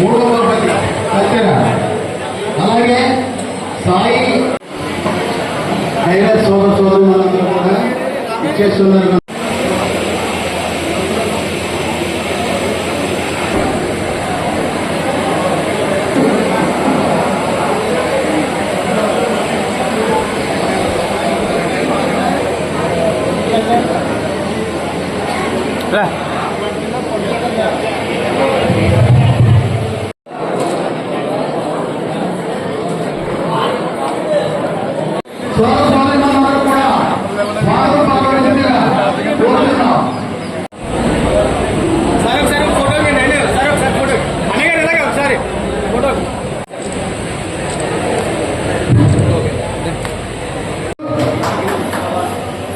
3వ తరగతి సత్యన, అలాగే సాయి టైలర్ సోదరులందరూ కూడా ఇచ్చేస్తున్నారు.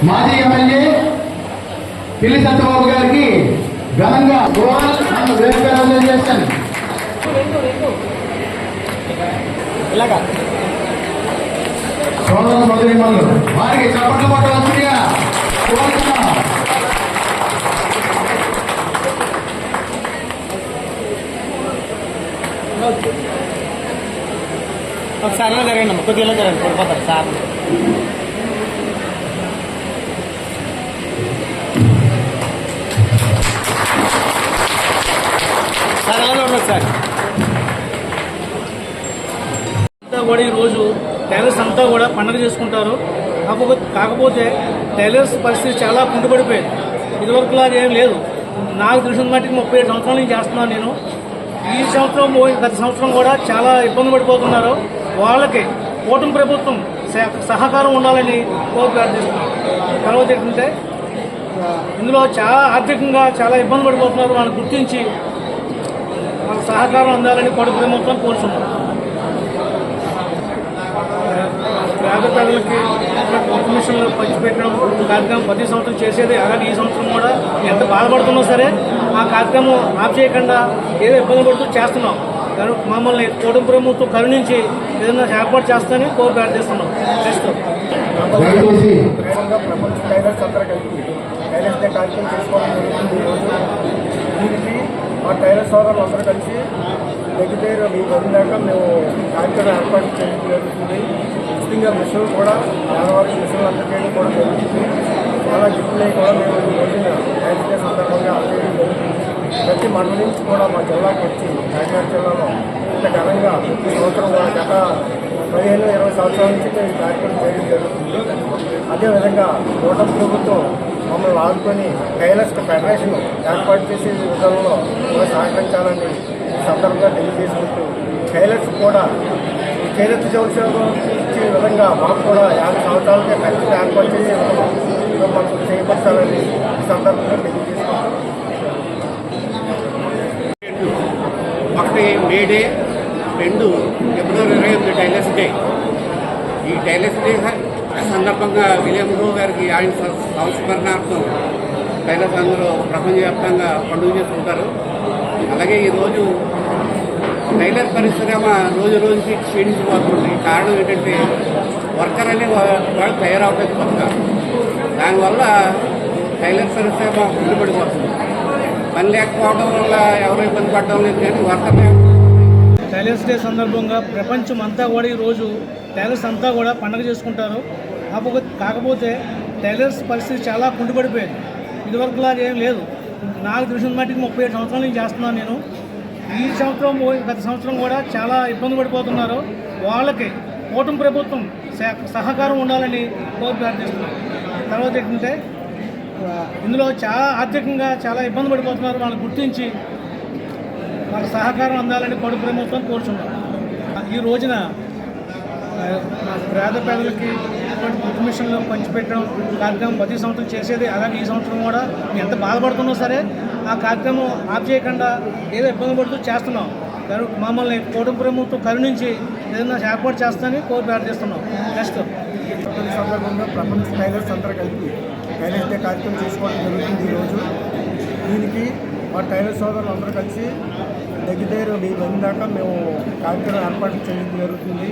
మాజీ ఎమ్మెల్యే పిల్లి సత్యబాబు గారికి ఘనంగా చేస్తాను. సోదర సోదరిమణులు వారికి చప్పట్లు పట్టవలసిందిగా కోరుతున్నాం. ఒకసారి జరగండి, కొద్దిగా జరగండి, పడిపోతారు సార్. సార్ అంతా కూడా ఈరోజు టైలర్స్ అంతా కూడా పండుగ చేసుకుంటారు. కాకపోతే టైలర్స్ పరిస్థితి చాలా కుంటుపడిపోయింది. ఇదివరకులాగా ఏం లేదు. నాకు తెలిసిన మట్టికి 37 సంవత్సరాల నుంచి చేస్తున్నాను నేను. ఈ సంవత్సరం గత సంవత్సరం కూడా చాలా ఇబ్బంది పడిపోతున్నారు. వాళ్ళకి కూటమి ప్రభుత్వం సహకారం ఉండాలని ప్రార్థిస్తున్నాం. తర్వాత ఏంటంటే ఇందులో చాలా ఆర్థికంగా చాలా ఇబ్బంది పడిపోతున్నారు. వాళ్ళని గుర్తించి వాళ్ళకి సహకారం అందాలని కూటమి ప్రభుత్వం కోరుతున్నాం. పేద ప్రజలకి మిషన్లు పంచిపెట్టడం కార్యక్రమం ప్రతి సంవత్సరం చేసేది. అలాగే ఈ సంవత్సరం కూడా ఎంత బాధపడుతున్నా సరే ఆ కార్యక్రమం ఆఫ్ చేయకుండా ఏదో ఇబ్బంది పడుతూ చేస్తున్నాం. కానీ మమ్మల్ని కూటమి ప్రభుత్వం కరుణించి ఏదైనా ఏర్పాటు చేస్తానని ప్రార్థిస్తున్నాం. నెక్స్ట్ ప్రపంచ టైలర్స్ అందరూ కలిపి టైలర్స్ డే కార్యక్రమం చేసుకోవడం జరుగుతుంది. ఈరోజు దీనికి మా టైలర్ సోదరులు అందరూ కలిసి దగ్గర మీ పొందాక మేము కార్యక్రమం ఏర్పాటు చేయడం జరుగుతుంది. ఉచితంగా మిషన్లు కూడా పేదవారికి మిషన్లు అందజేయడం కూడా జరుగుతుంది. చాలా గిఫ్ట్లు కూడా మేము ఈ రోజున టైలర్స్ డే సందర్భంగా అందజేయడం జరుగుతుంది. ప్రతి మండలి నుంచి కూడా మా జిల్లాకు వచ్చి కాకినాడ జిల్లాలో ఇంత ఘనంగా ప్రతి సంవత్సరం కూడా గత 15-20 సంవత్సరాల నుంచి మేము కార్యక్రమం చేయడం జరుగుతుంది. అదేవిధంగా కూటమి ప్రభుత్వం మమ్మల్ని ఆదుకొని టైలర్స్ ఫెడరేషన్ ఏర్పాటు చేసే విధానంలో సహకరించాలని ఈ సందర్భంగా తెలియజేసుకుంటూ టైలర్స్ కూడా చేనేత జోత్సవం ఇచ్చే విధంగా మాకు కూడా 50 సంవత్సరాలకే ఖర్చు ఏర్పాటు చేసే విధంగా మాకు చేపట్టాలని ఈ సందర్భంగా తెలియజేసుకుంటాం. 1 మే డే, 2 ఫిబ్రవరి 28 టైలర్స్ డే. ఈ టైలర్స్ డే సందర్భంగా విలియమ్స్ గారికి ఆయన సంస్మరణార్థం టైలర్స్ అందరూ ప్రపంచవ్యాప్తంగా పండుగ చేసుకుంటారు. అలాగే ఈరోజు టైలర్ పరిశ్రమ రోజు రోజుకి క్షీణించిపోతుంది. కారణం ఏంటంటే వర్కర్ అనే వాళ్ళు తయారవడానికి కొత్త, దానివల్ల టైలర్ పరిశ్రమ కుంటుపడిపోతుంది. పని లేకపోవడం వల్ల ఎవరు ఇబ్బంది పడడం లేదు, కానీ వర్కర్ టైలర్స్ డే సందర్భంగా ప్రపంచం అంతా కూడా ఈరోజు టైలర్స్ అంతా కూడా పండుగ చేసుకుంటారు. కాకపోతే టైలర్స్ పరిస్థితి చాలా కుంటుపడిపోయింది. ఇదివరకులాగా ఏం లేదు. నాకు తెలిసిన మట్టికి 37 సంవత్సరాల నుంచి చేస్తున్నాను నేను. ఈ సంవత్సరం గత సంవత్సరం కూడా చాలా ఇబ్బంది పడిపోతున్నారు. వాళ్ళకి కూటమి ప్రభుత్వం సహకారం ఉండాలని ప్రార్థిస్తున్నాం. తర్వాత ఏంటంటే ఇందులో చాలా ఆర్థికంగా చాలా ఇబ్బంది పడిపోతున్నారు. వాళ్ళని గుర్తించి వాళ్ళకి సహకారం అందాలని కూటమి ప్రభుత్వం కోరుచున్నాం. ఈ రోజున పేద ప్రజలకి మిషన్లు పంచిపెట్టడం కార్యక్రమం ప్రతి సంవత్సరం చేసేది. అలాగే ఈ సంవత్సరం కూడా ఎంత బాధపడుతున్నా సరే ఆ కార్యక్రమం ఆఫ్ చేయకుండా ఏదో ఇబ్బంది పడుతూ చేస్తున్నాం. కానీ మమ్మల్ని కూటమి ప్రభుత్వం కరుణించి ఏదైనా ఏర్పాటు చేస్తానని ప్రార్థిస్తున్నాం. నెక్స్ట్ సందర్భంగా ప్రపంచ టైలర్స్ అందరూ కలిపి టైలర్స్ డే కార్యక్రమం చేసుకోవడం జరుగుతుంది. ఈరోజు దీనికి మా టైలర్ సోదరులు అందరూ కలిసి దగ్గర మీ దాకా మేము కార్యక్రమం ఏర్పాటు చేయడం జరుగుతుంది.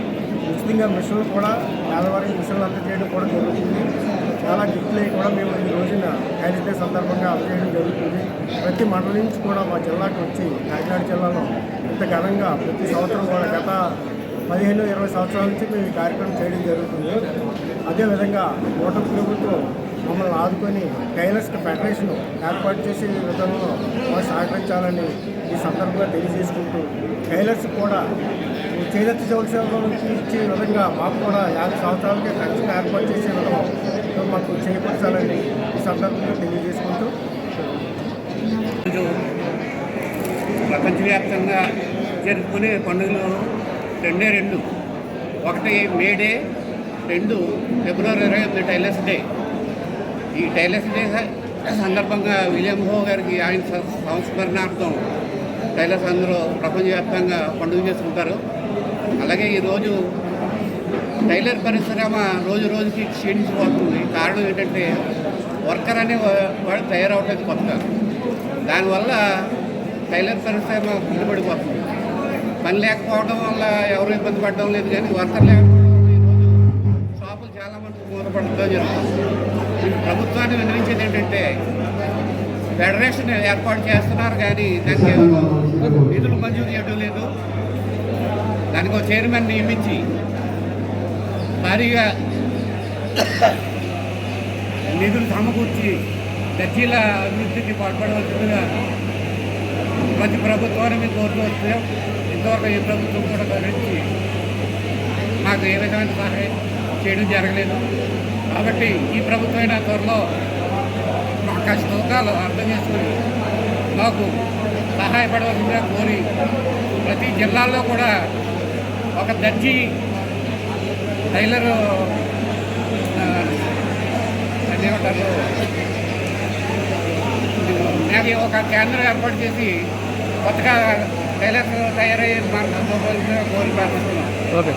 ఉచితంగా మిషన్లు కూడా పేదవారికి మిషన్లు అందజేయడం కూడా జరుగుతుంది. చాలా గిఫ్ట్లు కూడా మేము ఈ రోజున టైలర్స్ డే సందర్భంగా అందజేయడం జరుగుతుంది. ప్రతి మండలం నుంచి కూడా మా జిల్లాకు వచ్చి కాకినాడ జిల్లాలో ఇంత ఘనంగా ప్రతి సంవత్సరం కూడా గత 15-20 సంవత్సరాల నుంచి మేము ఈ కార్యక్రమం చేయడం జరుగుతుంది. అదేవిధంగా కూటమి ప్రభుత్వం మమ్మల్ని ఆదుకొని టైలర్స్ ఫెడరేషన్ ఏర్పాటు చేసే విధానంలో మాకు సహకరించాలని ఈ సందర్భంగా తెలియజేసుకుంటూ టైలర్స్ కూడా చేనేత జౌళి ఇచ్చే విధంగా మాకు కూడా 50 సంవత్సరాలకే పెన్షన్ ఏర్పాటు చేసే విధంగా మాకు చేపట్టాలని ఈ సందర్భంగా తెలియజేసుకుంటూ ఈరోజు ప్రపంచవ్యాప్తంగా జరుపుకునే పండుగలు రెండు. ఒకటి మే డే, 2 ఫిబ్రవరి 28 టైలర్స్ డే. ఈ టైలర్స్ డే సందర్భంగా విలియం హో గారికి ఆయన సంస్మరణార్థం టైలర్స్ అందరూ ప్రపంచవ్యాప్తంగా పండుగ చేసుకుంటారు. అలాగే ఈరోజు టైలర్ పరిశ్రమ రోజు రోజుకి క్షీణించిపోతుంది. కారణం ఏంటంటే వర్కర్ అనే వాడు తయారవట్లేదు కొత్తగా. దానివల్ల టైలర్ పరిశ్రమ కుంటుపడిపోతుంది. పని లేకపోవడం వల్ల ఎవరు ఇబ్బంది పడడం లేదు, కానీ వర్కర్ లేకపోవడం వల్ల ఈరోజు షాపులు చాలా మంది మూతపడడం జరుగుతుంది. ప్రభుత్వాన్ని వినియోగించేది ఏంటంటే ఫెడరేషన్ ఏర్పాటు చేస్తున్నారు, కానీ దానికి నిధులు మంజూరు చేయడం లేదు. దానికి ఒక చైర్మన్ నియమించి భారీగా నిధులు సమకూర్చి దర్జీల అభివృద్ధికి పాల్పడవలసిందిగా ప్రతి ప్రభుత్వాన్ని మేము కోరుతూ వస్తే ఇంతవరకు ఈ ప్రభుత్వం కూడా గమనించి మాకు ఏ విధమైన సహాయం చేయడం జరగలేదు. కాబట్టి ఈ ప్రభుత్వమైన త్వరలో మా కష్టాలు అర్థం చేసుకుని మాకు సహాయపడవలసిందిగా కోరి ప్రతి జిల్లాల్లో కూడా ఒక దర్జీ టైలర్ అదేమంటారు నాకు ఒక కేంద్రం ఏర్పాటు చేసి కొత్తగా టైలర్స్ తయారయ్యే మార్గంతో కోరి ప్రార్థిస్తున్నాం. ఓకే.